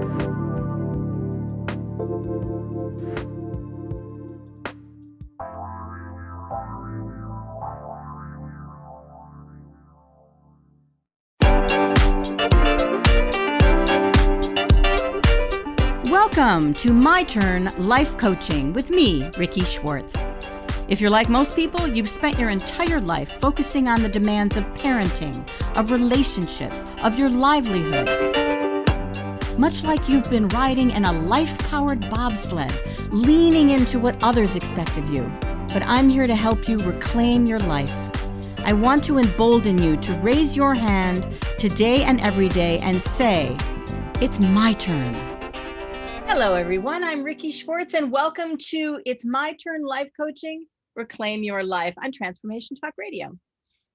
Welcome to My Turn Life Coaching with me, Rikki Schwartz. If you're like most people, you've spent your entire life focusing on the demands of parenting, of relationships, of your livelihood. Much like you've been riding in a life-powered bobsled, leaning into what others expect of you. But I'm here to help you reclaim your life. I want to embolden you to raise your hand today and every day and say, "It's my turn." Hello, everyone. I'm Rikki Schwartz, and welcome to It's My Turn Life Coaching, Reclaim Your Life on Transformation Talk Radio.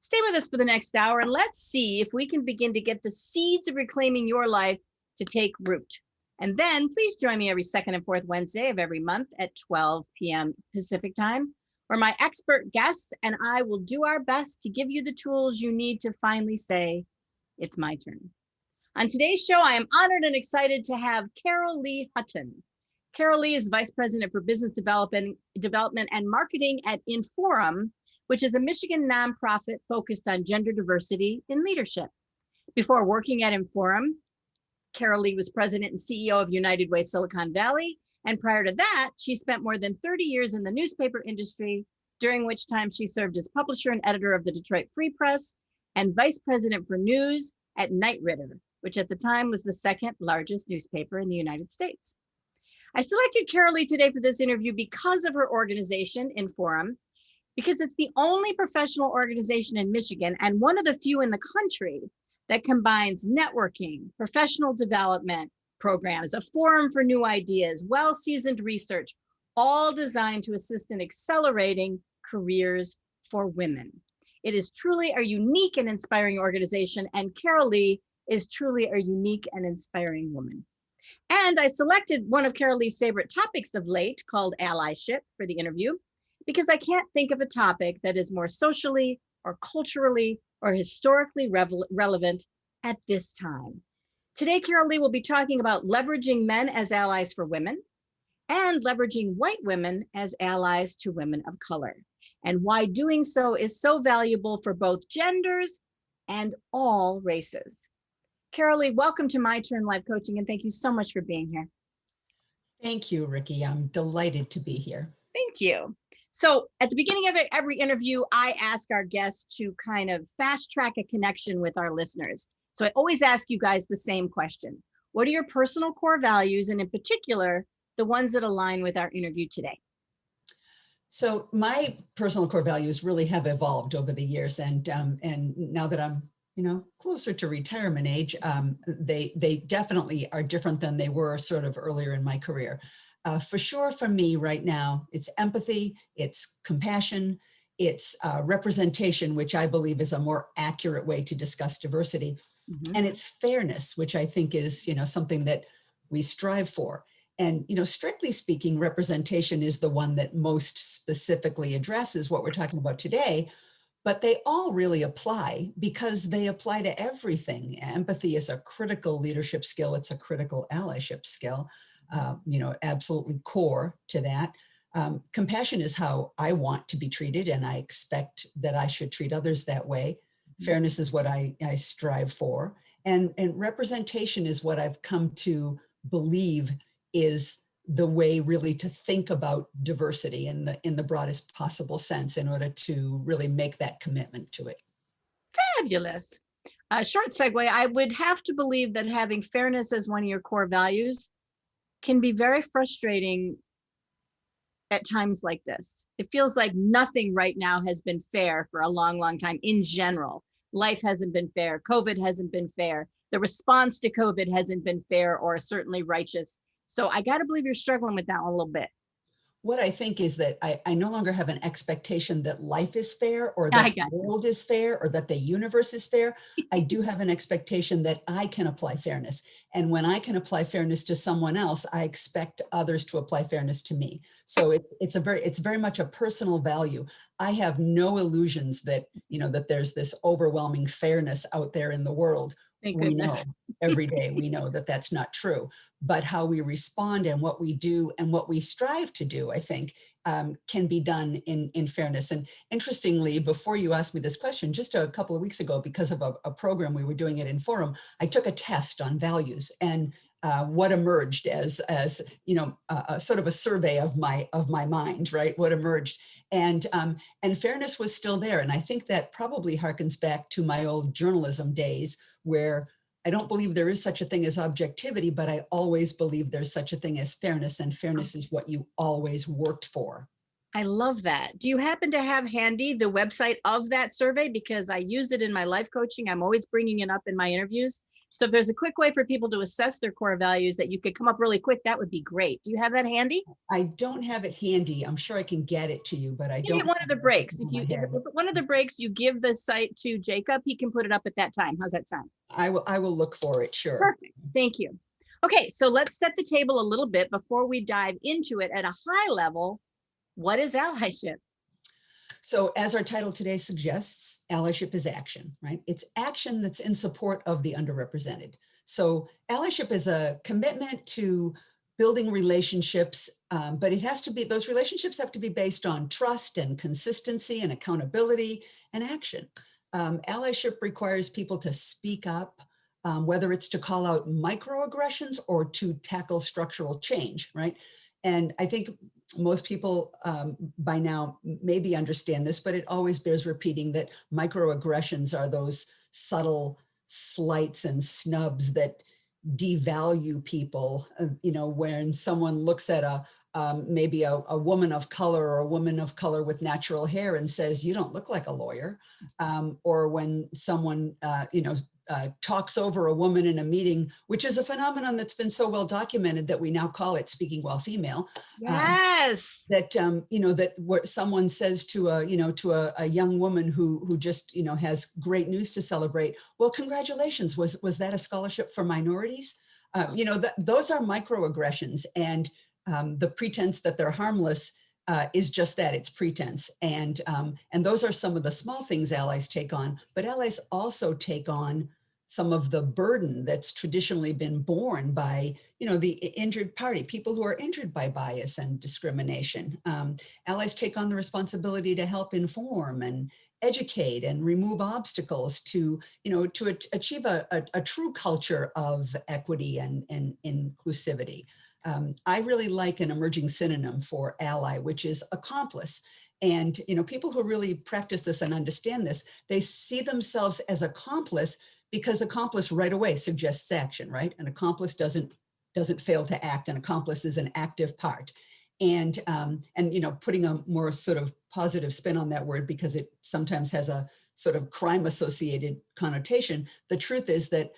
Stay with us for the next hour, and let's see if we can begin to get the seeds of reclaiming your life to take root. And then please join me every second and fourth Wednesday of every month at 12 p.m. Pacific time, where my expert guests and I will do our best to give you the tools you need to finally say, "It's my turn." On today's show, I am honored and excited to have Carole Lee Hutton. Carole Lee is Vice President for Business Development and Marketing at Inforum, which is a Michigan nonprofit focused on gender diversity in leadership. Before working at Inforum, Carole Lee was President and CEO of United Way Silicon Valley. And prior to that, she spent more than 30 years in the newspaper industry, during which time she served as publisher and editor of the Detroit Free Press and Vice President for News at Knight Ridder, which at the time was the second largest newspaper in the United States. I selected Carole Lee today for this interview because of her organization, Inforum, because it's the only professional organization in Michigan and one of the few in the country that combines networking, professional development programs, a forum for new ideas, well-seasoned research, all designed to assist in accelerating careers for women. It is truly a unique and inspiring organization, and Carole Lee is truly a unique and inspiring woman. And I selected one of Carole Lee's favorite topics of late, called allyship, for the interview, because I can't think of a topic that is more socially or culturally or historically relevant at this time. Today, Carole Lee will be talking about leveraging men as allies for women and leveraging white women as allies to women of color, and why doing so is so valuable for both genders and all races. Carole Lee, welcome to My Turn Life Coaching, and thank you so much for being here. Thank you, Rikki. I'm delighted to be here. Thank you. So at the beginning of every interview, I ask our guests to kind of fast track a connection with our listeners. So I always ask you guys the same question. What are your personal core values, and in particular, the ones that align with our interview today? So my personal core values really have evolved over the years, and now that I'm closer to retirement age, they definitely are different than they were sort of earlier in my career. For sure, for me right now, it's empathy, it's compassion, it's representation, which I believe is a more accurate way to discuss diversity, and it's fairness, which I think is something that we strive for. And strictly speaking, representation is the one that most specifically addresses what we're talking about today. But they all really apply because they apply to everything. Empathy is a critical leadership skill. It's a critical allyship skill, absolutely core to that. Compassion is how I want to be treated, and I expect that I should treat others that way. Fairness is what I strive for. And representation is what I've come to believe is the way really to think about diversity in the broadest possible sense in order to really make that commitment to it. Fabulous. Short segue, I would have to believe that having fairness as one of your core values can be very frustrating at times like this. It feels like nothing right now has been fair for a long, long time in general. Life hasn't been fair. COVID hasn't been fair. The response to COVID hasn't been fair or certainly righteous. So I got to believe you're struggling with that one a little bit. What I think is that I no longer have an expectation that life is fair or that the world is fair or that the universe is fair. I do have an expectation that I can apply fairness. And when I can apply fairness to someone else, I expect others to apply fairness to me. So it's very much a personal value. I have no illusions that, that there's this overwhelming fairness out there in the world. Thank we know goodness. every day, we know that that's not true. But how we respond and what we do and what we strive to do, I think, can be done in fairness. And interestingly, before you asked me this question, just a couple of weeks ago, because of a program we were doing at Inforum, I took a test on values, and what emerged as a sort of a survey of my mind, right? What emerged, and fairness was still there. And I think that probably harkens back to my old journalism days, where I don't believe there is such a thing as objectivity, but I always believe there's such a thing as fairness, and fairness is what you always worked for. I love that. Do you happen to have handy the website of that survey? Because I use it in my life coaching. I'm always bringing it up in my interviews. So if there's a quick way for people to assess their core values that you could come up really quick, that would be great. Do you have that handy? I don't have it handy. I'm sure I can get it to you, but I don't. Get one of the breaks. If one of the breaks you give the site to Jacob, he can put it up at that time. How's that sound? I will look for it. Sure. Perfect. Thank you. Okay, so let's set the table a little bit before we dive into it at a high level. What is allyship? So as our title today suggests, allyship is action, right? It's action that's in support of the underrepresented. So allyship is a commitment to building relationships, but it has to be, those relationships have to be based on trust and consistency and accountability and action. Allyship requires people to speak up, whether it's to call out microaggressions or to tackle structural change, right? And I think most people by now maybe understand this, but it always bears repeating that microaggressions are those subtle slights and snubs that devalue people. When someone looks at maybe a woman of color or a woman of color with natural hair and says, "You don't look like a lawyer," or when someone talks over a woman in a meeting, which is a phenomenon that's been so well documented that we now call it speaking while female. Yes. That what someone says to a young woman who just has great news to celebrate. Well, congratulations. Was that a scholarship for minorities? Those are microaggressions, and the pretense that they're harmless is just that, it's pretense. And those are some of the small things allies take on, but allies also take on some of the burden that's traditionally been borne by, the injured party, people who are injured by bias and discrimination. Allies take on the responsibility to help inform and educate and remove obstacles to achieve a true culture of equity and inclusivity. I really like an emerging synonym for ally, which is accomplice. And, people who really practice this and understand this, they see themselves as accomplice, because accomplice right away suggests action, right? An accomplice doesn't fail to act. An accomplice is an active part. And putting a more sort of positive spin on that word, because it sometimes has a sort of crime associated connotation. The truth is that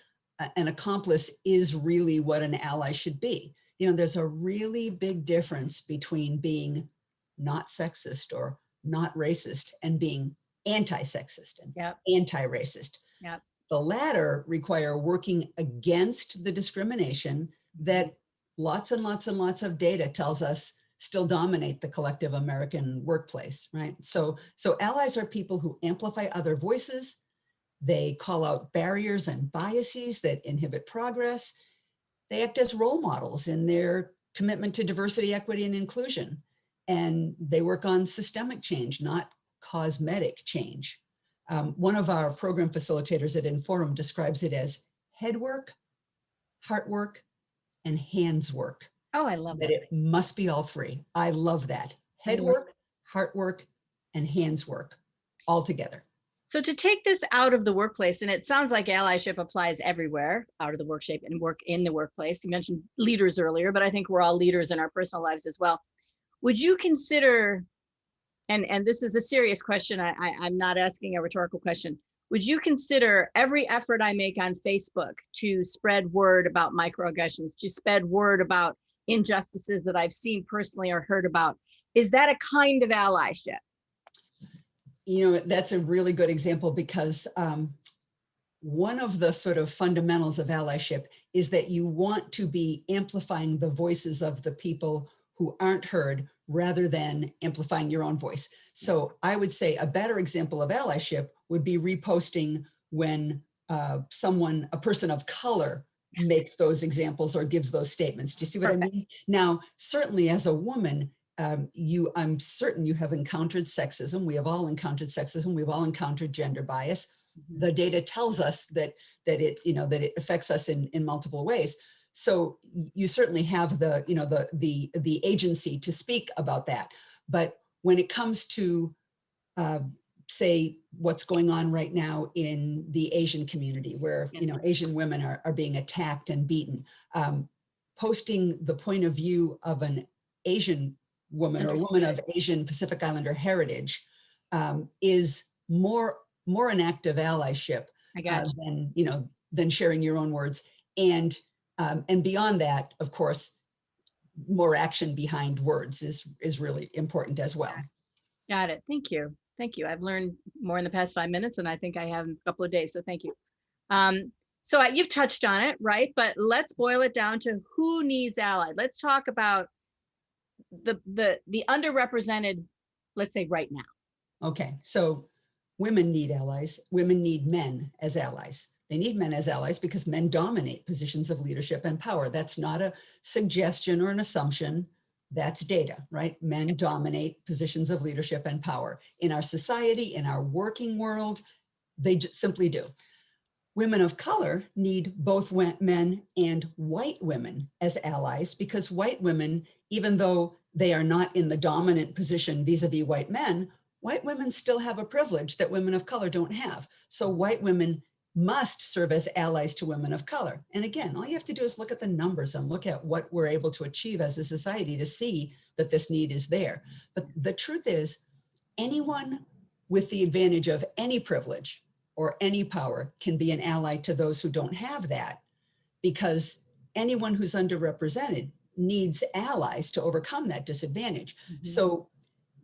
an accomplice is really what an ally should be. There's a really big difference between being not sexist or not racist and being anti-sexist and anti-racist. Yep. The latter require working against the discrimination that lots and lots and lots of data tells us still dominate the collective American workplace, right? So allies are people who amplify other voices. They call out barriers and biases that inhibit progress. They act as role models in their commitment to diversity, equity, and inclusion. And they work on systemic change, not cosmetic change. One of our program facilitators at Inforum describes it as head work, heart work, and hands work. Oh, I love that. It must be all three. I love that. Head work, heart work, and hands work all together. So to take this out of the workplace, and it sounds like allyship applies everywhere, out of the workspace and work in the workplace. You mentioned leaders earlier, but I think we're all leaders in our personal lives as well. Would you consider, and this is a serious question, I'm not asking a rhetorical question, would you consider every effort I make on Facebook to spread word about microaggressions, to spread word about injustices that I've seen personally or heard about, is that a kind of allyship? That's a really good example, because one of the sort of fundamentals of allyship is that you want to be amplifying the voices of the people who aren't heard rather than amplifying your own voice. So I would say a better example of allyship would be reposting when a person of color makes those examples or gives those statements. Do you see what Perfect. I mean? Now, certainly as a woman, I'm certain you have encountered sexism. We have all encountered sexism. We've all encountered gender bias. Mhm. The data tells us that it affects us in multiple ways. So you certainly have the agency to speak about that. But when it comes to say what's going on right now in the Asian community, where Asian women are being attacked and beaten, posting the point of view of an Asian woman or woman of Asian Pacific Islander heritage is more an act of allyship than sharing your own words. And beyond that, of course, more action behind words is really important as well. Got it. Thank you. Thank you. I've learned more in the past 5 minutes, and I think I have in a couple of days. So thank you. So you've touched on it, right? But let's boil it down to who needs allies. Let's talk about the underrepresented, let's say right now. Okay. So women need allies. Women need men as allies. They need men as allies because men dominate positions of leadership and power. That's not a suggestion or an assumption. That's data, right? Men dominate positions of leadership and power in our society, in our working world. They just simply do. Women of color need both men and white women as allies because white women, even though they are not in the dominant position vis-a-vis white men, white women still have a privilege that women of color don't have. So white women must serve as allies to women of color. And again, all you have to do is look at the numbers and look at what we're able to achieve as a society to see that this need is there. But the truth is, anyone with the advantage of any privilege or any power can be an ally to those who don't have that, because anyone who's underrepresented needs allies to overcome that disadvantage. Mm-hmm. So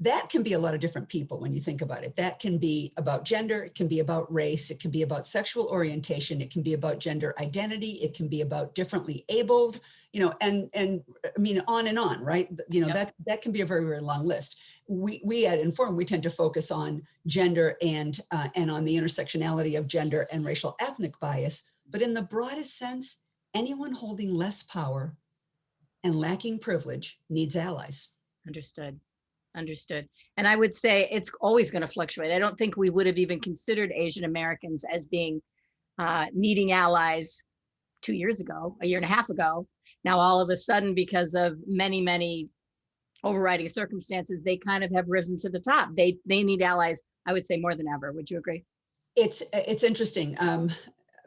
that can be a lot of different people when you think about it. That can be about gender, it can be about race, it can be about sexual orientation, it can be about gender identity, it can be about differently abled, and I mean, on and on, right? That can be a very, very long list. We at Inform, we tend to focus on gender and on the intersectionality of gender and racial ethnic bias, but in the broadest sense, anyone holding less power and lacking privilege needs allies. Understood. And I would say it's always going to fluctuate. I don't think we would have even considered Asian Americans as being needing allies 2 years ago, a year and a half ago. Now, all of a sudden, because of many overriding circumstances, they kind of have risen to the top. They need allies, I would say, more than ever. Would you agree? It's interesting.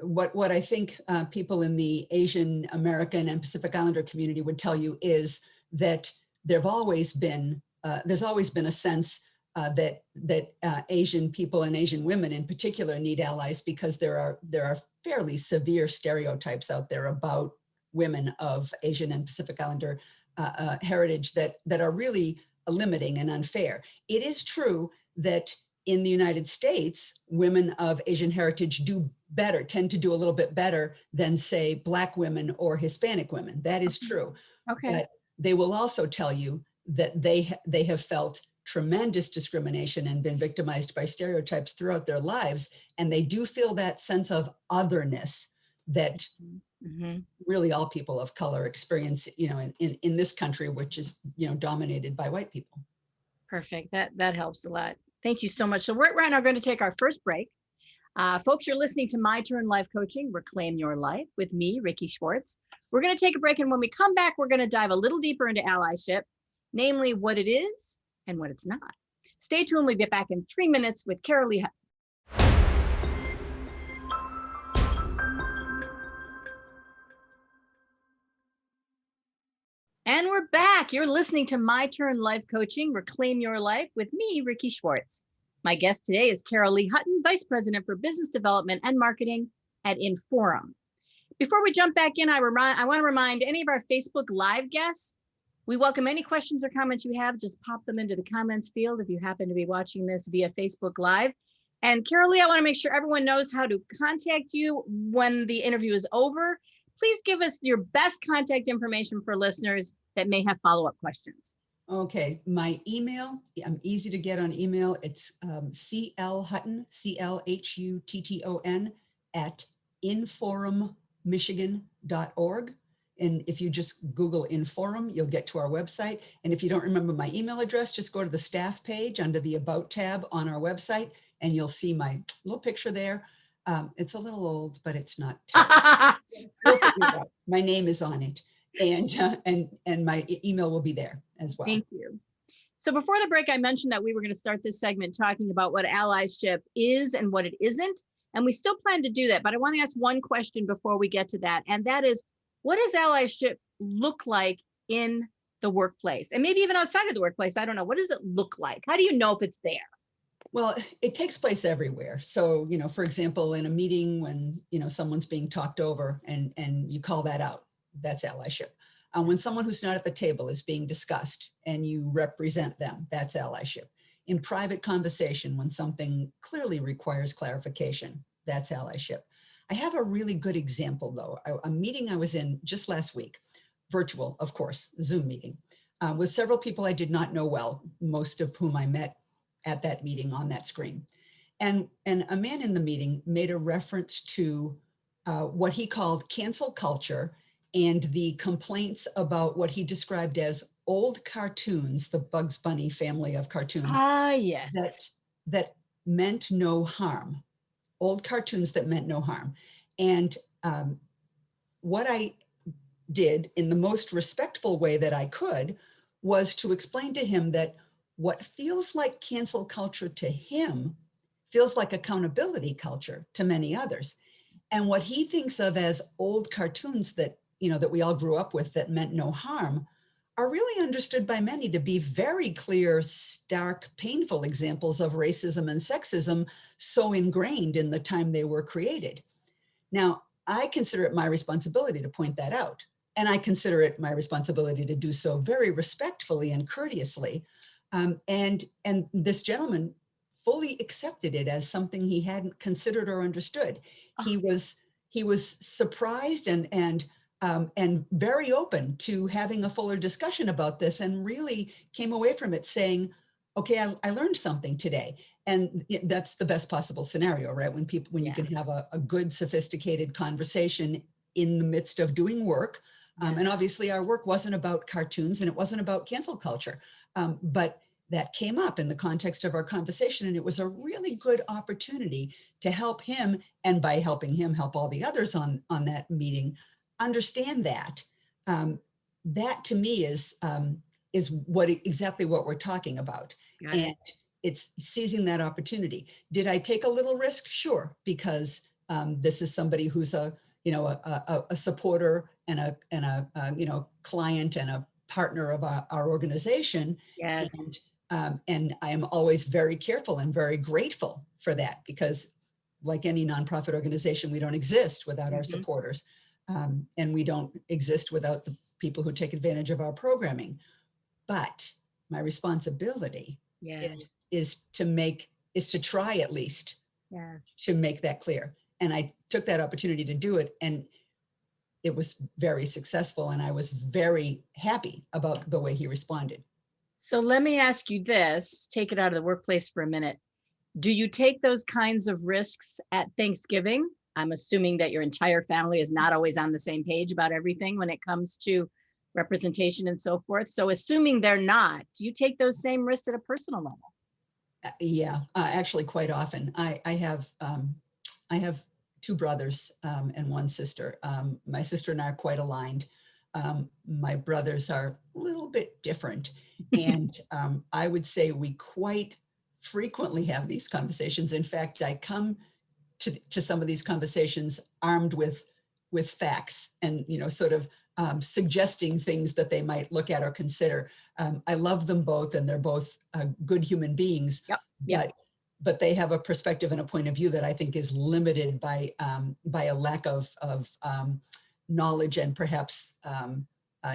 What I think people in the Asian American and Pacific Islander community would tell you is that there's always been a sense that Asian people and Asian women in particular need allies because there are fairly severe stereotypes out there about women of Asian and Pacific Islander heritage that are really limiting and unfair. It is true that in the United States, women of Asian heritage tend to do a little bit better than, say, Black women or Hispanic women. That is true. Okay. But they will also tell you that they have felt tremendous discrimination and been victimized by stereotypes throughout their lives. And they do feel that sense of otherness that really all people of color experience, in this country, which is, dominated by white people. Perfect. That helps a lot. Thank you so much. So we're right now going to take our first break. Folks, you're listening to My Turn Life Coaching, Reclaim Your Life with me, Rikki Schwartz. We're going to take a break. And when we come back, we're going to dive a little deeper into allyship, namely what it is and what it's not. Stay tuned. We'll get back in 3 minutes with Carole, Lee Hutton. And we're back. You're listening to My Turn Life Coaching, Reclaim Your Life with me, Rikki Schwartz. My guest today is Carole Lee Hutton, Vice President for Business Development and Marketing at Inforum. Before we jump back in, I want to remind any of our Facebook Live guests, we welcome any questions or comments you have. Just pop them into the comments field if you happen to be watching this via Facebook Live. And Carole Lee, I want to make sure everyone knows how to contact you when the interview is over. Please give us your best contact information for listeners that may have follow-up questions. Okay, my email, I'm easy to get on email. It's CL Hutton, CLHUTTON at inforummichigan.org. And if you just Google Inforum, you'll get to our website. And if you don't remember my email address, just go to the staff page under the About tab on our website, and you'll see my little picture there. It's a little old, but it's not terrible. You'll figure it out. My name is on it, and my email will be there as well. Thank you. So before the break, I mentioned that we were going to start this segment talking about what allyship is and what it isn't. And we still plan to do that. But I want to ask one question before we get to that. And that is, what does allyship look like in the workplace? And maybe even outside of the workplace? I don't know. What does it look like? How do you know if it's there? Well, it takes place everywhere. So, for example, in a meeting when, someone's being talked over and you call that out, that's allyship. When someone who's not at the table is being discussed and you represent them, that's allyship. In private conversation, when something clearly requires clarification, that's allyship. I have a really good example, though. A meeting I was in just last week, virtual, of course, Zoom meeting, with several people I did not know well, most of whom I met at that meeting on that screen. And a man in the meeting made a reference to what he called cancel culture and the complaints about what he described as old cartoons, the Bugs Bunny family of cartoons. Yes. That meant no harm. Old cartoons that meant no harm. And what I did in the most respectful way that I could was to explain to him that what feels like cancel culture to him feels like accountability culture to many others. And what he thinks of as old cartoons that that we all grew up with that meant no harm are really understood by many to be very clear, stark, painful examples of racism and sexism so ingrained in the time they were created. Now, I consider it my responsibility to point that out. And I consider it my responsibility to do so very respectfully and courteously. And this gentleman fully accepted it as something he hadn't considered or understood. He was surprised and very open to having a fuller discussion about this, and really came away from it saying, okay, I learned something today. And that's the best possible scenario, right? When you can have a good, sophisticated conversation in the midst of doing work. And obviously our work wasn't about cartoons and it wasn't about cancel culture, but that came up in the context of our conversation. And it was a really good opportunity to help him, and by helping him, help all the others on that meeting understand that. That to me is exactly what we're talking about. And it's seizing that opportunity. Did I take a little risk? Sure, because this is somebody who's a supporter and a client and a partner of our organization. Yes. And I am always very careful and very grateful for that, because like any nonprofit organization, we don't exist without our supporters. And we don't exist without the people who take advantage of our programming. But my responsibility is to try at least to make that clear. And I took that opportunity to do it, and it was very successful. And I was very happy about the way he responded. So let me ask you this, take it out of the workplace for a minute. Do you take those kinds of risks at Thanksgiving? I'm assuming that your entire family is not always on the same page about everything when it comes to representation and so forth. So assuming they're not, do you take those same risks at a personal level? Actually quite often. I have two brothers and one sister. My sister and I are quite aligned. My brothers are a little bit different. And I would say we quite frequently have these conversations. In fact, I come to some of these conversations armed with facts and, sort of suggesting things that they might look at or consider. I love them both, and they're both good human beings. But they have a perspective and a point of view that I think is limited by a lack of knowledge and perhaps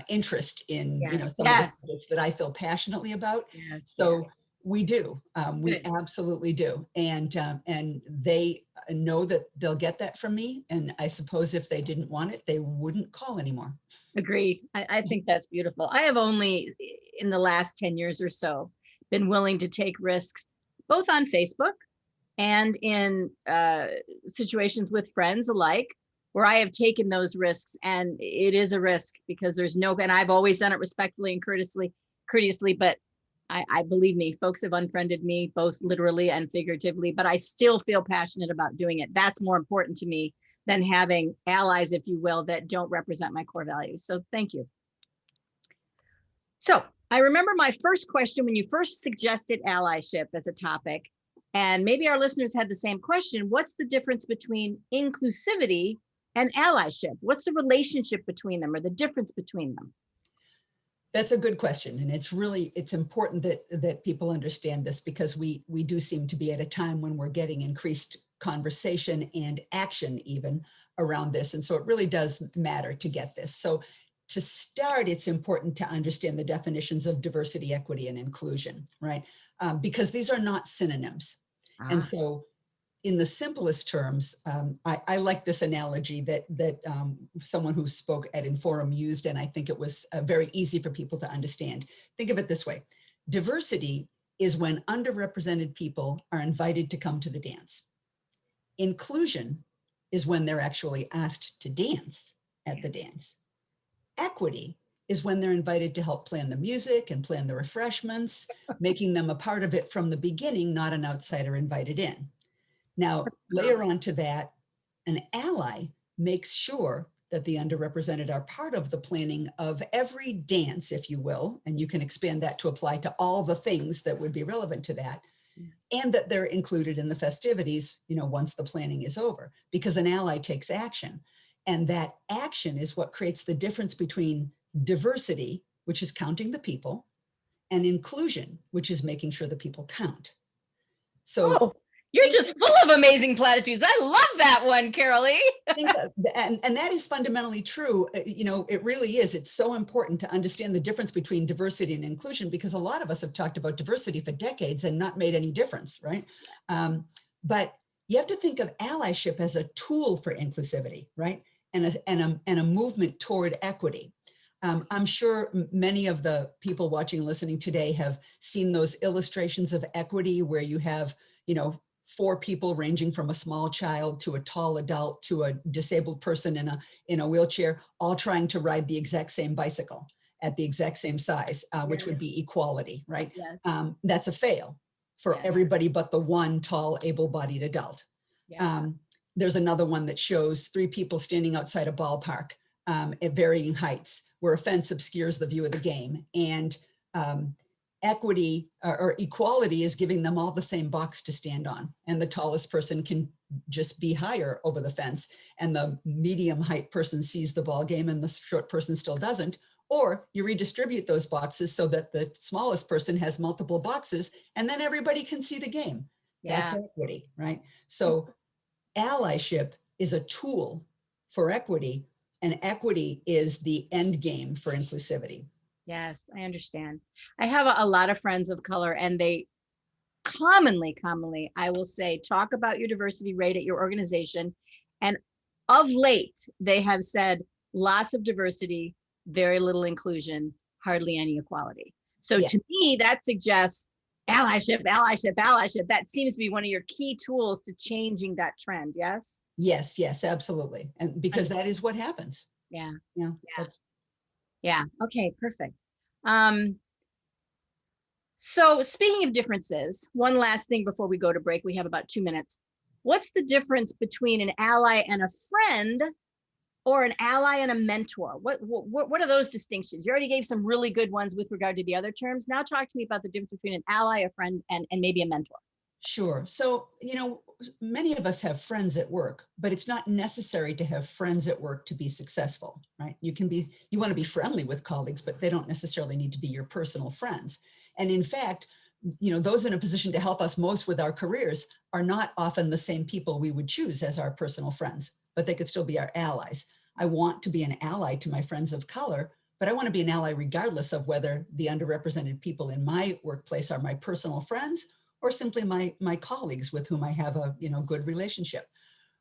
interest in some of the subjects that I feel passionately about. So we do, we absolutely do, and they know that they'll get that from me. And I suppose if they didn't want it, they wouldn't call anymore. Agreed. I think that's beautiful. I have only in the last 10 years or so been willing to take risks, both on Facebook and in situations with friends alike, where I have taken those risks, and it is a risk because there's no, and I've always done it respectfully and courteously, but I believe me, folks have unfriended me both literally and figuratively, but I still feel passionate about doing it. That's more important to me than having allies, if you will, that don't represent my core values. So thank you. So I remember my first question when you first suggested allyship as a topic, and maybe our listeners had the same question. What's the difference between inclusivity and allyship? What's the relationship between them, or the difference between them? That's a good question. And it's important that people understand this, because we do seem to be at a time when we're getting increased conversation and action even around this. And so it really does matter to get this. So to start, it's important to understand the definitions of diversity, equity, and inclusion, right? Because these are not synonyms. And so in the simplest terms, I like this analogy that someone who spoke at Inforum used, and I think it was very easy for people to understand. Think of it this way. Diversity is when underrepresented people are invited to come to the dance. Inclusion is when they're actually asked to dance at the dance. Equity is when they're invited to help plan the music and plan the refreshments, making them a part of it from the beginning, not an outsider invited in. Now, layer onto that, an ally makes sure that the underrepresented are part of the planning of every dance, if you will, and you can expand that to apply to all the things that would be relevant to that, and that they're included in the festivities, once the planning is over, because an ally takes action. And that action is what creates the difference between diversity, which is counting the people, and inclusion, which is making sure the people count. So you're just full of amazing platitudes. I love that one, Carole. And that is fundamentally true. It really is. It's so important to understand the difference between diversity and inclusion, because a lot of us have talked about diversity for decades and not made any difference, right? But you have to think of allyship as a tool for inclusivity, right? And a movement toward equity. I'm sure many of the people watching and listening today have seen those illustrations of equity where you have, 4 people ranging from a small child to a tall adult to a disabled person in a wheelchair, all trying to ride the exact same bicycle at the exact same size, which would be equality, right? Yes. That's a fail for everybody but the one tall, able-bodied adult. There's another one that shows 3 people standing outside a ballpark at varying heights, where a fence obscures the view of the game. And equity or equality is giving them all the same box to stand on. And the tallest person can just be higher over the fence, and the medium height person sees the ball game and the short person still doesn't. Or you redistribute those boxes so that the smallest person has multiple boxes, and then everybody can see the game. That's equity, right? So allyship is a tool for equity, and equity is the end game for inclusivity. Yes, I understand. I have a lot of friends of color, and they commonly, I will say, talk about your diversity rate at your organization. And of late, they have said lots of diversity, very little inclusion, hardly any equality. So to me, that suggests allyship. That seems to be one of your key tools to changing that trend. Yes? Yes, absolutely. And because that is what happens. Yeah. Okay, perfect. So speaking of differences, one last thing before we go to break, we have about 2 minutes. What's the difference between an ally and a friend, or an ally and a mentor? What are those distinctions? You already gave some really good ones with regard to the other terms. Now talk to me about the difference between an ally, a friend, and maybe a mentor. Sure. So, many of us have friends at work, but it's not necessary to have friends at work to be successful, right? You want to be friendly with colleagues, but they don't necessarily need to be your personal friends. And in fact, those in a position to help us most with our careers are not often the same people we would choose as our personal friends, but they could still be our allies. I want to be an ally to my friends of color, but I want to be an ally regardless of whether the underrepresented people in my workplace are my personal friends or simply my colleagues with whom I have a good relationship.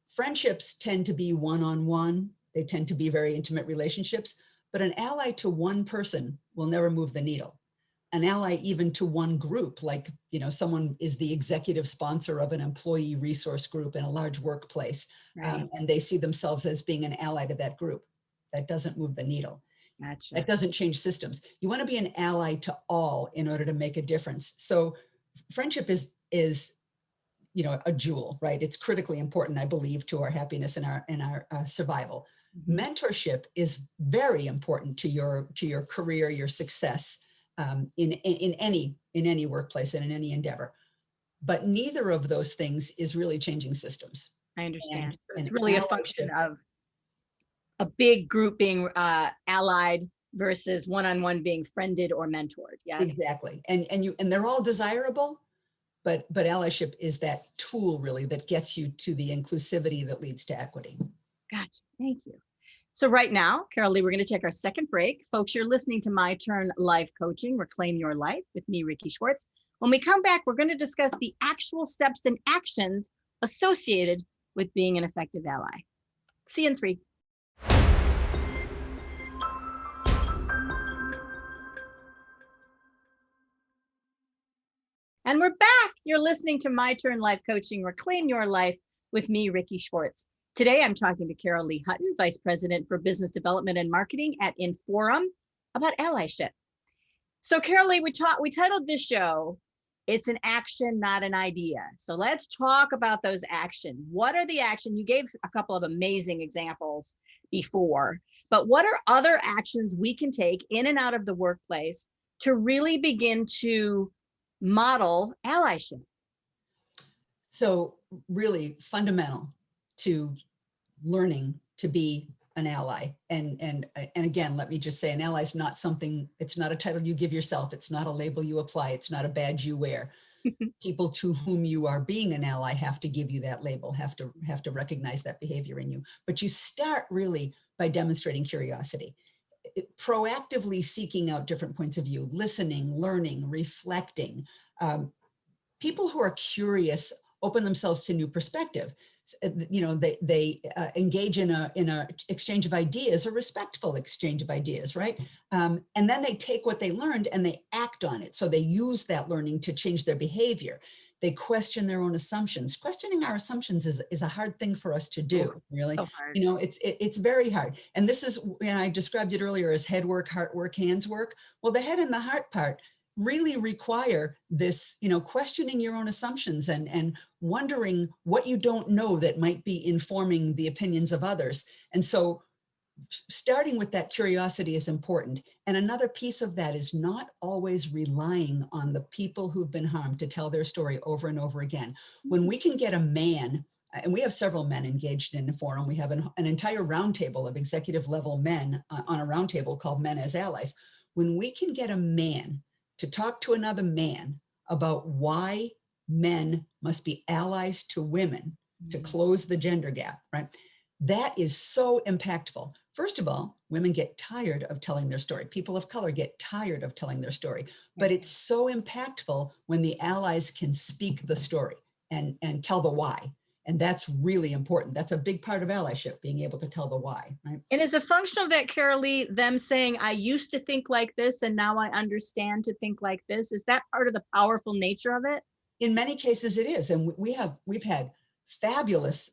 Friendships tend to be one-on-one. They tend to be very intimate relationships, but an ally to one person will never move the needle. an ally even to one group, like, someone is the executive sponsor of an employee resource group in a large workplace, Right. and they see themselves as being an ally to that group. That doesn't move the needle. Gotcha. That doesn't change systems. You want to be an ally to all in order to make a difference. So friendship is a jewel, right? It's critically important, I believe, to our happiness and our survival. Mhm. Mentorship is very important to your career, your success, in any workplace and in any endeavor. But neither of those things is really changing systems. I understand. So And it's really a function of a big group being allied versus one-on-one being friended or mentored. Yes. exactly. And they're all desirable, but allyship is that tool really that gets you to the inclusivity that leads to equity. Gotcha. Thank you. So right now, Carole, we're going to take our second break. Folks, you're listening to My Turn Life Coaching, Reclaim Your Life with me, Rikki Schwartz. When we come back, we're going to discuss the actual steps and actions associated with being an effective ally. See you in 3. And we're back. You're listening to My Turn Life Coaching, Reclaim Your Life with me, Rikki Schwartz. Today, I'm talking to Carole Lee Hutton, Vice President for Business Development and Marketing at Inforum, about allyship. So Carole Lee, we titled this show, It's an Action, Not an Idea. So let's talk about those actions. What are the actions? You gave a couple of amazing examples before, but what are other actions we can take in and out of the workplace to really begin to model allyship? So really fundamental to learning to be an ally. And again, let me just say, an ally is not something, it's not a title you give yourself. It's not a label you apply. It's not a badge you wear. People to whom you are being an ally have to give you that label, have to recognize that behavior in you. But you start really by demonstrating curiosity, proactively seeking out different points of view, listening, learning, reflecting. People who are curious open themselves to new perspective. They engage in a exchange of ideas, a respectful exchange of ideas, right? And then they take what they learned and they act on it. So they use that learning to change their behavior. They question their own assumptions. Questioning our assumptions is a hard thing for us to do, really. So hard. It's very hard. And this is, I described it earlier as head work, heart work, hands work. Well, the head and the heart part really require this, questioning your own assumptions and wondering what you don't know that might be informing the opinions of others. And so starting with that curiosity is important. And another piece of that is not always relying on the people who've been harmed to tell their story over and over again. When we can get a man, and we have several men engaged in the forum, we have an entire roundtable of executive level men on a roundtable called Men as Allies. When we can get a man to talk to another man about why men must be allies to women to close the gender gap, right? That is so impactful. First of all, women get tired of telling their story. People of color get tired of telling their story, but it's so impactful when the allies can speak the story and tell the why. And that's really important. That's a big part of allyship, being able to tell the why, right? And is a function of that, Carole Lee, them saying, I used to think like this, and now I understand to think like this? Is that part of the powerful nature of it? In many cases it is. And we've had fabulous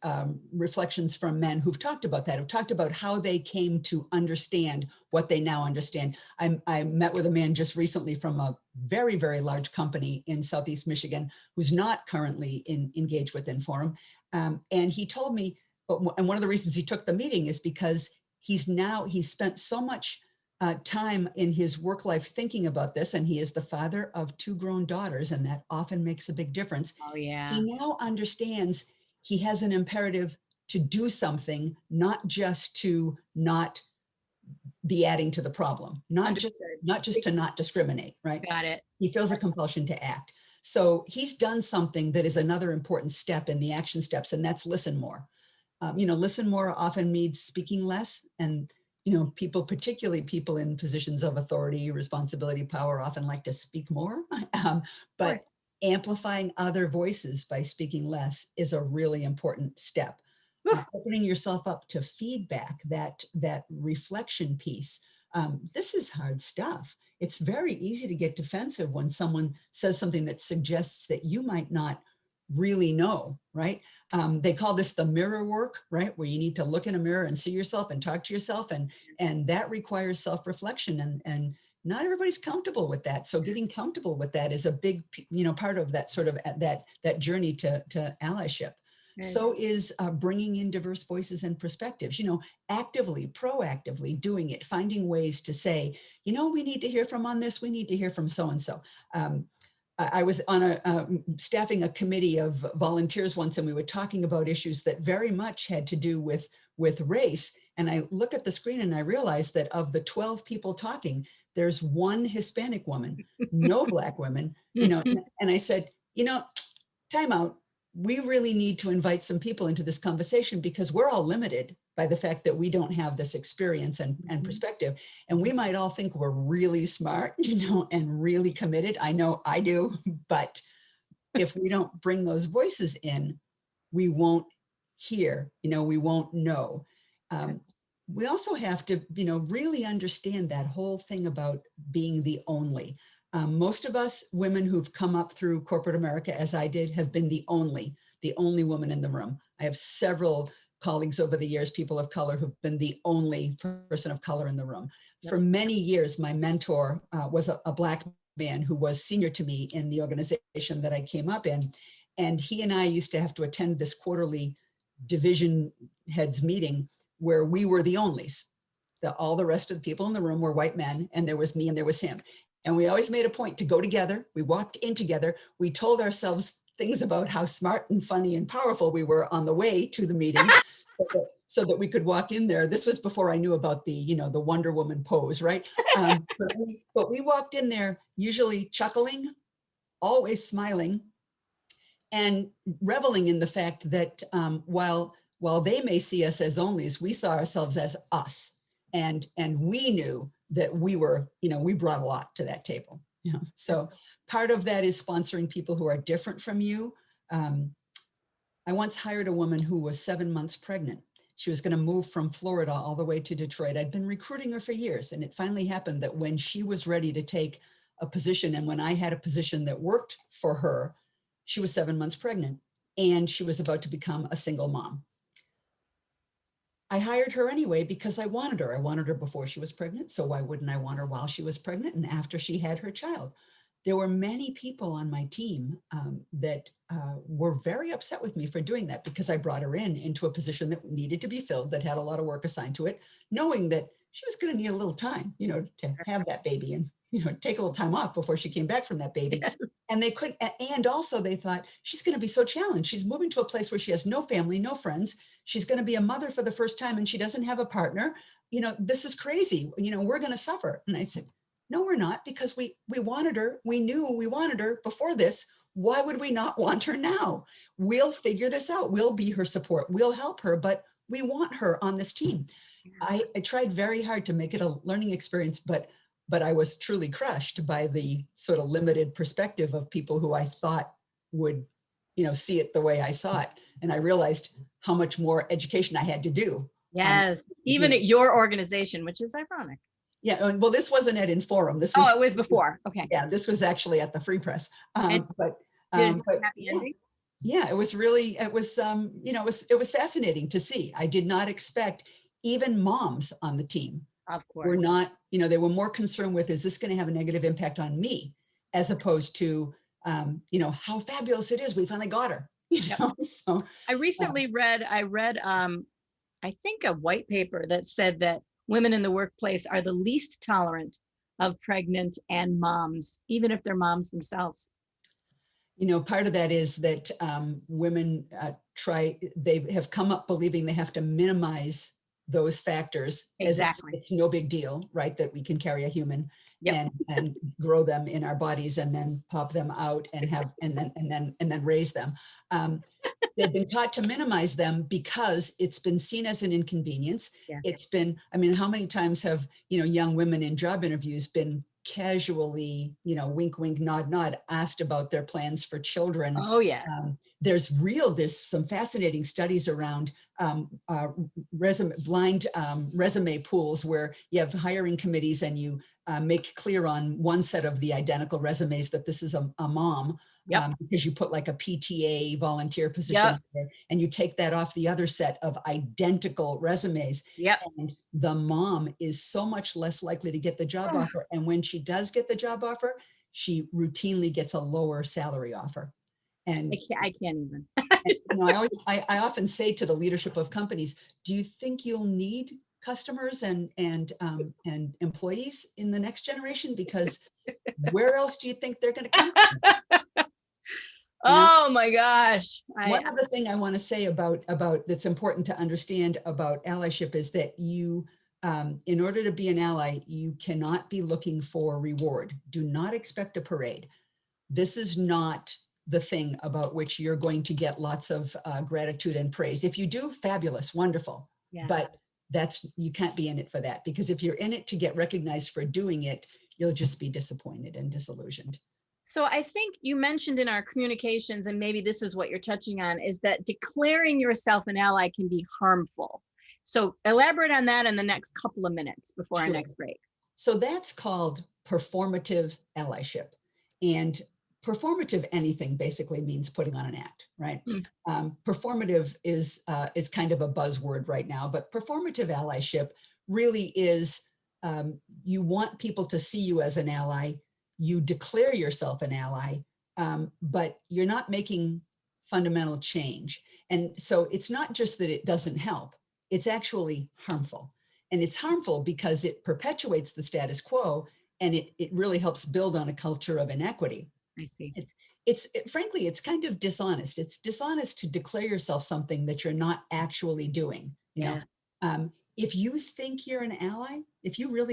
reflections from men who've talked about that, who've talked about how they came to understand what they now understand. I met with a man just recently from a very, very large company in Southeast Michigan who's not currently engaged with Inforum. And he told me, and one of the reasons he took the meeting is because he's spent so much time in his work life thinking about this, and he is the father of 2 grown daughters, and that often makes a big difference. Oh, yeah. He now understands he has an imperative to do something, not just to not be adding to the problem, not just to not discriminate, right? Got it. He feels a compulsion to act. So he's done something that is another important step in the action steps, and that's listen more. Listen more often means speaking less. And, people, particularly people in positions of authority, responsibility, power, often like to speak more. But amplifying other voices by speaking less is a really important step. Opening yourself up to feedback, that reflection piece, This is hard stuff. It's very easy to get defensive when someone says something that suggests that you might not really know, right? They call this the mirror work, right? Where you need to look in a mirror and see yourself and talk to yourself. And that requires self-reflection, and not everybody's comfortable with that. So getting comfortable with that is a big, part of that sort of that journey to allyship. So is bringing in diverse voices and perspectives, actively, proactively doing it, finding ways to say, we need to hear from on this, we need to hear from so-and-so. I was on staffing a committee of volunteers once, and we were talking about issues that very much had to do with race. And I look at the screen and I realized that of the 12 people talking, there's one Hispanic woman, no Black women, and I said, time out. We really need to invite some people into this conversation, because we're all limited by the fact that we don't have this experience and perspective. And we might all think we're really smart, and really committed. I know I do, but if we don't bring those voices in, we won't hear, we won't know. We also have to, really understand that whole thing about being the only. Most of us women who've come up through corporate America, as I did, have been the only woman in the room. I have several colleagues over the years, people of color, who've been the only person of color in the room. Yep. For many years, my mentor was a Black man who was senior to me in the organization that I came up in. And he and I used to have to attend this quarterly division heads meeting where we were the onlys. All the rest of the people in the room were white men, and there was me and there was him. And we always made a point to go together. We walked in together. We told ourselves things about how smart and funny and powerful we were on the way to the meeting so that we could walk in there. This was before I knew about the Wonder Woman pose, right? But we walked in there usually chuckling, always smiling, and reveling in the fact that while they may see us as onlys, we saw ourselves as us. And we knew that we were, we brought a lot to that table. So part of that is sponsoring people who are different from you. I once hired a woman who was 7 months pregnant. She was going to move from Florida all the way to Detroit. I'd been recruiting her for years, and it finally happened that when she was ready to take a position, and when I had a position that worked for her, she was 7 months pregnant, and she was about to become a single mom. I hired her anyway because I wanted her. I wanted her before she was pregnant, so why wouldn't I want her while she was pregnant and after she had her child? There were many people on my team that were very upset with me for doing that, because I brought her into a position that needed to be filled, that had a lot of work assigned to it, knowing that she was going to need a little time, to have that baby and, take a little time off before she came back from that baby. Yes. And they could, and also they thought, she's going to be so challenged. She's moving to a place where she has no family, no friends. She's going to be a mother for the first time, and she doesn't have a partner. This is crazy. We're going to suffer. And I said, no, we're not, because we wanted her. We knew we wanted her before this. Why would we not want her now? We'll figure this out. We'll be her support. We'll help her, but we want her on this team. I tried very hard to make it a learning experience, but I was truly crushed by the sort of limited perspective of people who I thought would, see it the way I saw it. And I realized how much more education I had to do. Yes, even at your organization, which is ironic. Yeah, well, this wasn't at Inforum. This was, it was before. Okay. Yeah, this was actually at the Free Press. It was really, it was fascinating to see. I did not expect even moms on the team. Of course. Were not, they were more concerned with, is this going to have a negative impact on me, as opposed to, how fabulous it is. We finally got her. So I recently read, I think a white paper that said that women in the workplace are the least tolerant of pregnant and moms, even if they're moms themselves. Part of that is that women they have come up believing they have to minimize those factors. Exactly. As if it's no big deal, right? That we can carry a human and grow them in our bodies and then pop them out and then raise them. They've been taught to minimize them because it's been seen as an inconvenience. Yeah. It's been, how many times have, young women in job interviews been casually, wink, wink, nod, nod, asked about their plans for children. Oh, yes. there's some fascinating studies around blind resume pools where you have hiring committees and you make clear on one set of the identical resumes that this is a mom, Yep. because you put like a PTA volunteer position Yep. on there, and you take that off the other set of identical resumes. Yep. And the mom is so much less likely to get the job offer. And when she does get the job offer, she routinely gets a lower salary offer. And I can't even. I often say to the leadership of companies, do you think you'll need customers and employees in the next generation? Because where else do you think they're going to come from? Oh my gosh. One other thing I want to say about that's important to understand about allyship is that you, in order to be an ally, you cannot be looking for reward. Do not expect a parade. This is not the thing about which you're going to get lots of gratitude and praise. If you do, fabulous, wonderful. Yeah. But you can't be in it for that, because if you're in it to get recognized for doing it, you'll just be disappointed and disillusioned. So I think you mentioned in our communications, and maybe this is what you're touching on, is that declaring yourself an ally can be harmful. So elaborate on that in the next couple of minutes before our next break. So that's called performative allyship. And performative anything basically means putting on an act, right? Performative is kind of a buzzword right now, but performative allyship really is, you want people to see you as an ally. You declare yourself an ally, but you're not making fundamental change. And so it's not just that it doesn't help, it's actually harmful. And it's harmful because it perpetuates the status quo, and it really helps build on a culture of inequity. I see. Frankly, it's kind of dishonest. It's dishonest to declare yourself something that you're not actually doing. You know, if you think you're an ally, if you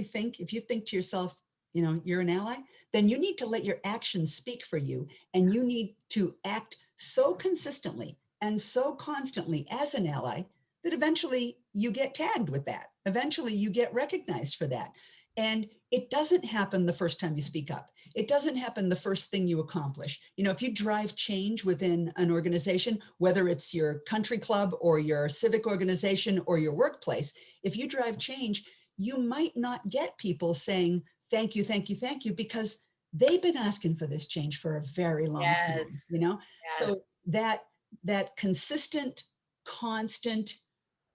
think to yourself, you're an ally, then you need to let your actions speak for you. And you need to act so consistently and so constantly as an ally that eventually you get tagged with that. Eventually you get recognized for that. And it doesn't happen the first time you speak up. It doesn't happen the first thing you accomplish. If you drive change within an organization, whether it's your country club or your civic organization or your workplace, if you drive change, you might not get people saying, thank you, thank you, thank you, because they've been asking for this change for a very long time, Yes. So that consistent, constant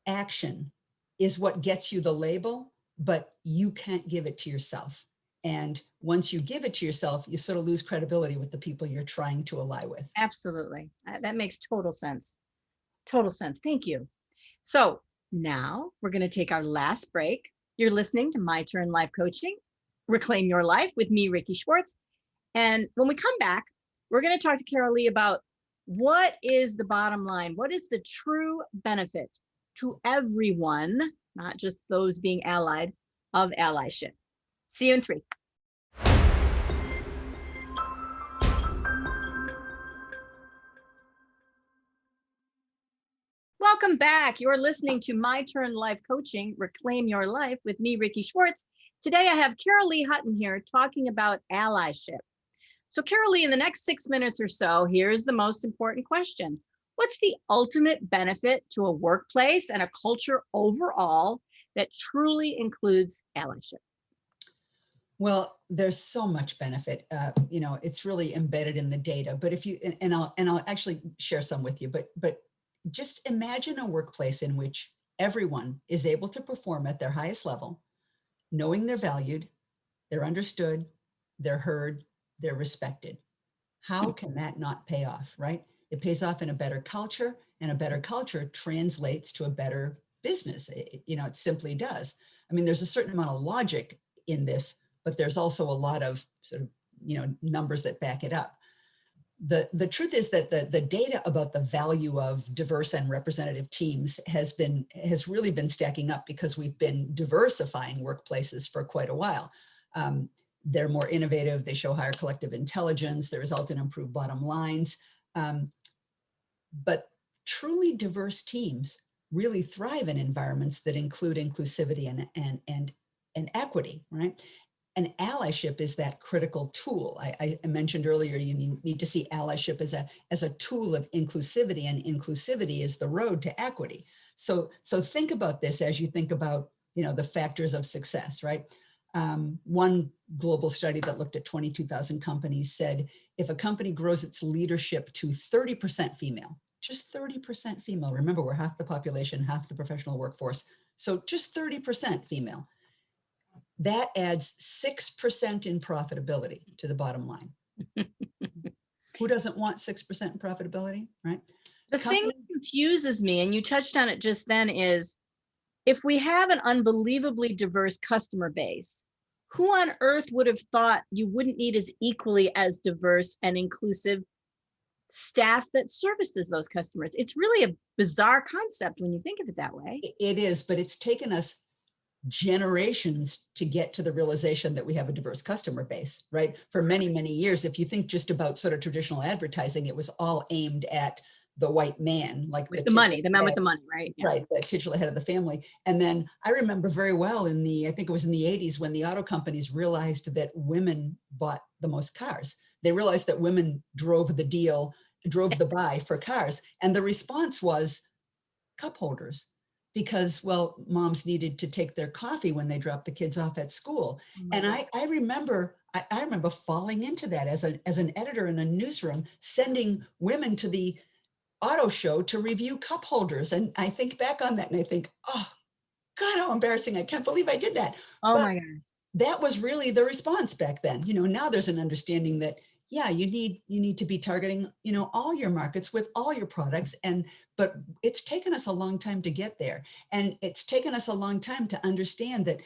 action is what gets you the label, but you can't give it to yourself. And once you give it to yourself, you sort of lose credibility with the people you're trying to ally with. Absolutely. That makes total sense. Total sense. Thank you. So now we're going to take our last break. You're listening to My Turn Life Coaching, Reclaim Your Life with me, Rikki Schwartz. And when we come back, we're going to talk to Carole Lee about what is the bottom line? What is the true benefit to everyone, not just those being allied, of allyship? See you in 3. Welcome back. You're listening to My Turn Life Coaching, Reclaim Your Life with me, Rikki Schwartz. Today I have Carole Lee Hutton here talking about allyship. So Carole Lee, in the next 6 minutes or so, here's the most important question. What's the ultimate benefit to a workplace and a culture overall that truly includes allyship? Well, there's so much benefit. It's really embedded in the data. But if you and I'll actually share some with you. But just imagine a workplace in which everyone is able to perform at their highest level, knowing they're valued, they're understood, they're heard, they're respected. How can that not pay off, right? It pays off in a better culture, and a better culture translates to a better business. It simply does. I mean, there's a certain amount of logic in this, but there's also a lot of sort of, numbers that back it up. The truth is that the data about the value of diverse and representative teams has really been stacking up because we've been diversifying workplaces for quite a while. They're more innovative, they show higher collective intelligence, they result in improved bottom lines. But truly diverse teams really thrive in environments that include inclusivity and equity, right? And allyship is that critical tool. I mentioned earlier, you need to see allyship as a tool of inclusivity, and inclusivity is the road to equity. So think about this as you think about, the factors of success, right? One global study that looked at 22,000 companies said, if a company grows its leadership to 30% female, just 30% female, remember we're half the population, half the professional workforce, so just 30% female, that adds 6% in profitability to the bottom line. Who doesn't want 6% in profitability, right? The thing that confuses me, and you touched on it just then, is if we have an unbelievably diverse customer base, who on earth would have thought you wouldn't need as equally as diverse and inclusive staff that services those customers? It's really a bizarre concept when you think of it that way. It is, but it's taken us generations to get to the realization that we have a diverse customer base, right? For many, many years, if you think just about sort of traditional advertising, it was all aimed at the white man, like with the money, the man with the money, right? Yeah. Right, the titular head of the family. And then I remember very well I think it was in the 80s, when the auto companies realized that women bought the most cars. They realized that women drove the buy for cars. And the response was cup holders, because, well, moms needed to take their coffee when they dropped the kids off at school. And I remember falling into that as an editor in a newsroom, sending women to the auto show to review cup holders. And I think back on that and I think, oh God, how embarrassing. I can't believe I did that. Oh but my God. That was really the response back then. Now there's an understanding that, yeah, you need to be targeting, all your markets with all your products. But it's taken us a long time to get there. And it's taken us a long time to understand that,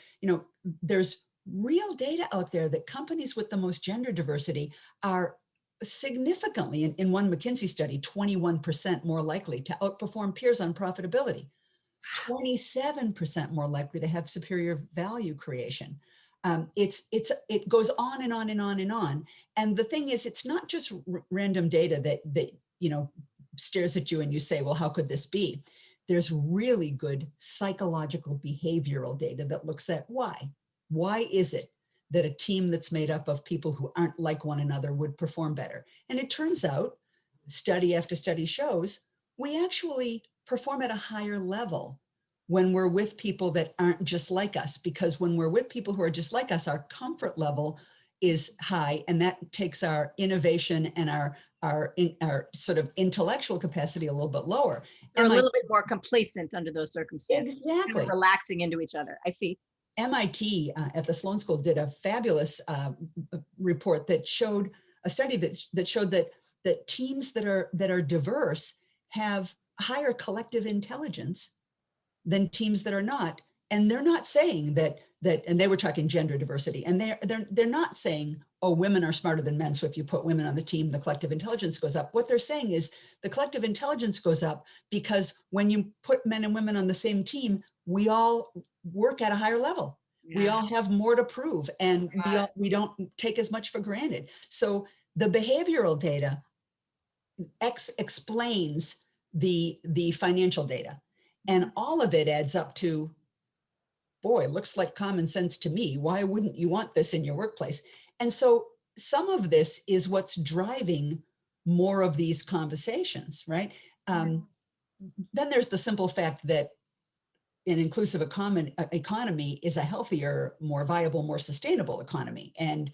there's real data out there that companies with the most gender diversity are significantly, in one McKinsey study, 21% more likely to outperform peers on profitability, 27% more likely to have superior value creation. It goes on and on and on and on. And the thing is, it's not just random data that stares at you and you say, well, how could this be? There's really good psychological behavioral data that looks at why. Why is it that a team that's made up of people who aren't like one another would perform better? And it turns out, study after study shows, we actually perform at a higher level when we're with people that aren't just like us, because when we're with people who are just like us, our comfort level is high, and that takes our innovation and our sort of intellectual capacity a little bit lower. They're a little bit more complacent under those circumstances. Exactly. Kind of relaxing into each other. I see. MIT at the Sloan School did a fabulous report that showed a study that showed that teams that are diverse have higher collective intelligence than teams that are not. And they're not saying that, and they were talking gender diversity, and they're not saying, oh, women are smarter than men, so if you put women on the team, the collective intelligence goes up. What they're saying is the collective intelligence goes up because when you put men and women on the same team, we all work at a higher level. Yeah. We all have more to prove, and we don't take as much for granted. So the behavioral data explains the financial data, and all of it adds up to, boy, looks like common sense to me. Why wouldn't you want this in your workplace? And so some of this is what's driving more of these conversations, right? Then there's the simple fact that an inclusive economy is a healthier, more viable, more sustainable economy, and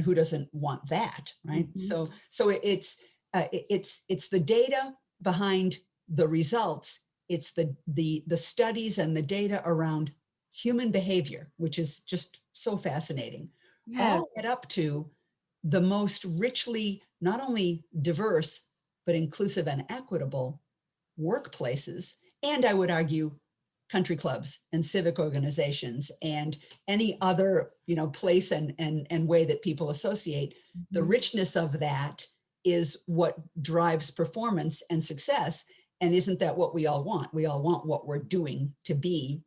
who doesn't want that, right? Mm-hmm. So it's the data behind the results. It's the studies and the data around human behavior, which is just so fascinating. Yeah. All add up to the most richly, not only diverse, but inclusive and equitable workplaces. And I would argue country clubs and civic organizations and any other, place and way that people associate. Mm-hmm. The richness of that is what drives performance and success. And isn't that what we all want? We all want what we're doing to be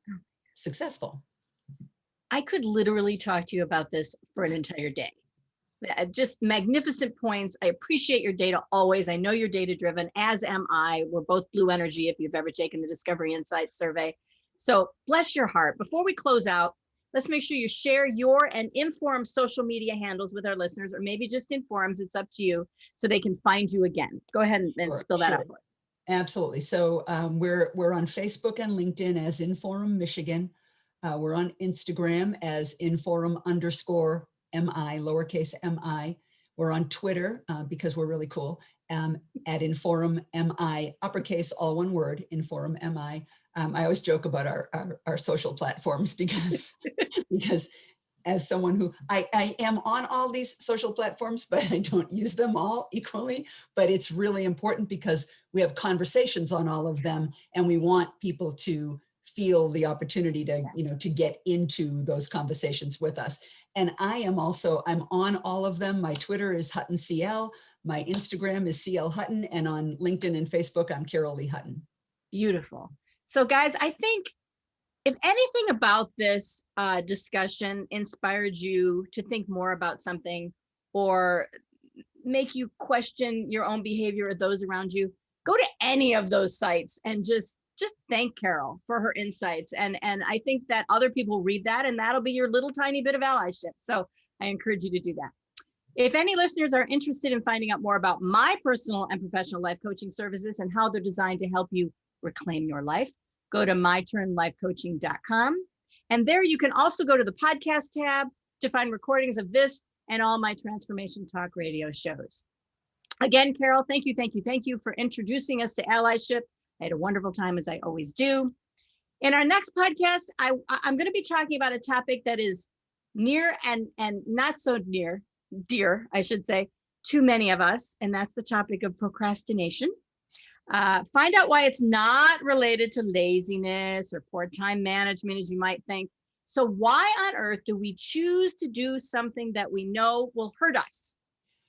successful. I could literally talk to you about this for an entire day. Just magnificent points. I appreciate your data always. I know you're data driven, as am I. We're both blue energy if you've ever taken the Discovery Insights survey. So bless your heart. Before we close out, let's make sure you share your and Inforum social media handles with our listeners, or maybe just Inforum's, it's up to you, so they can find you again. Go ahead and Sure, spill that sure. out for us. Absolutely. So we're on Facebook and LinkedIn as Inforum Michigan. We're on Instagram as Inforum_MI, lowercase mi. We're on Twitter because we're really cool, at Inforum MI, uppercase, all one word, Inforum MI. I always joke about our social platforms because as someone who I am on all these social platforms, but I don't use them all equally. But it's really important because we have conversations on all of them, and we want people to feel the opportunity to, to get into those conversations with us. And I'm on all of them. My Twitter is Hutton CL. My Instagram is CL Hutton. And on LinkedIn and Facebook, I'm Carole Lee Hutton. Beautiful. So guys, I think if anything about this discussion inspired you to think more about something, or make you question your own behavior or those around you, go to any of those sites and just thank Carole for her insights. And I think that other people read that, and that'll be your little tiny bit of allyship. So I encourage you to do that. If any listeners are interested in finding out more about my personal and professional life coaching services and how they're designed to help you reclaim your life, go to myturnlifecoaching.com. And there you can also go to the podcast tab to find recordings of this and all my Transformation Talk radio shows. Again, Carole, thank you for introducing us to allyship. I had a wonderful time, as I always do. In our next podcast, I'm going to be talking about a topic that is near and not so dear, I should say, to many of us, and that's the topic of procrastination. Find out why it's not related to laziness or poor time management, as you might think. So why on earth do we choose to do something that we know will hurt us?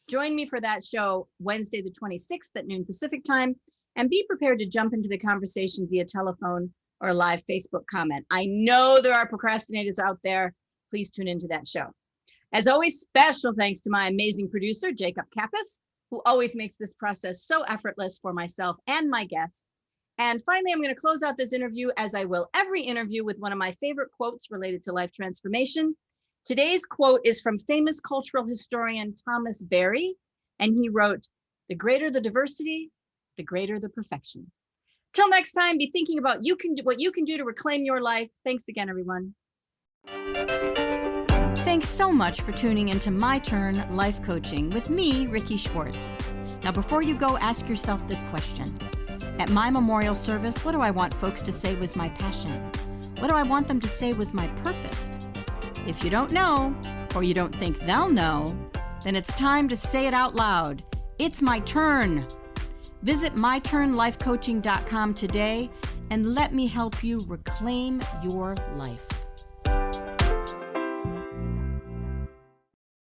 Join me for that show Wednesday, the 26th at noon Pacific time, and be prepared to jump into the conversation via telephone or a live Facebook comment. I know there are procrastinators out there. Please tune into that show. As always, special thanks to my amazing producer, Jacob Kappas, who always makes this process so effortless for myself and my guests. And finally, I'm going to close out this interview, as I will every interview, with one of my favorite quotes related to life transformation. Today's quote is from famous cultural historian Thomas Berry, and he wrote, "The greater the diversity, the greater the perfection." Till next time, be thinking about what you can do to reclaim your life. Thanks again, everyone. Thanks so much for tuning into My Turn Life Coaching with me, Rikki Schwartz. Now, before you go, ask yourself this question. At my memorial service, what do I want folks to say was my passion? What do I want them to say was my purpose? If you don't know, or you don't think they'll know, then it's time to say it out loud. It's my turn. Visit myturnlifecoaching.com today and let me help you reclaim your life.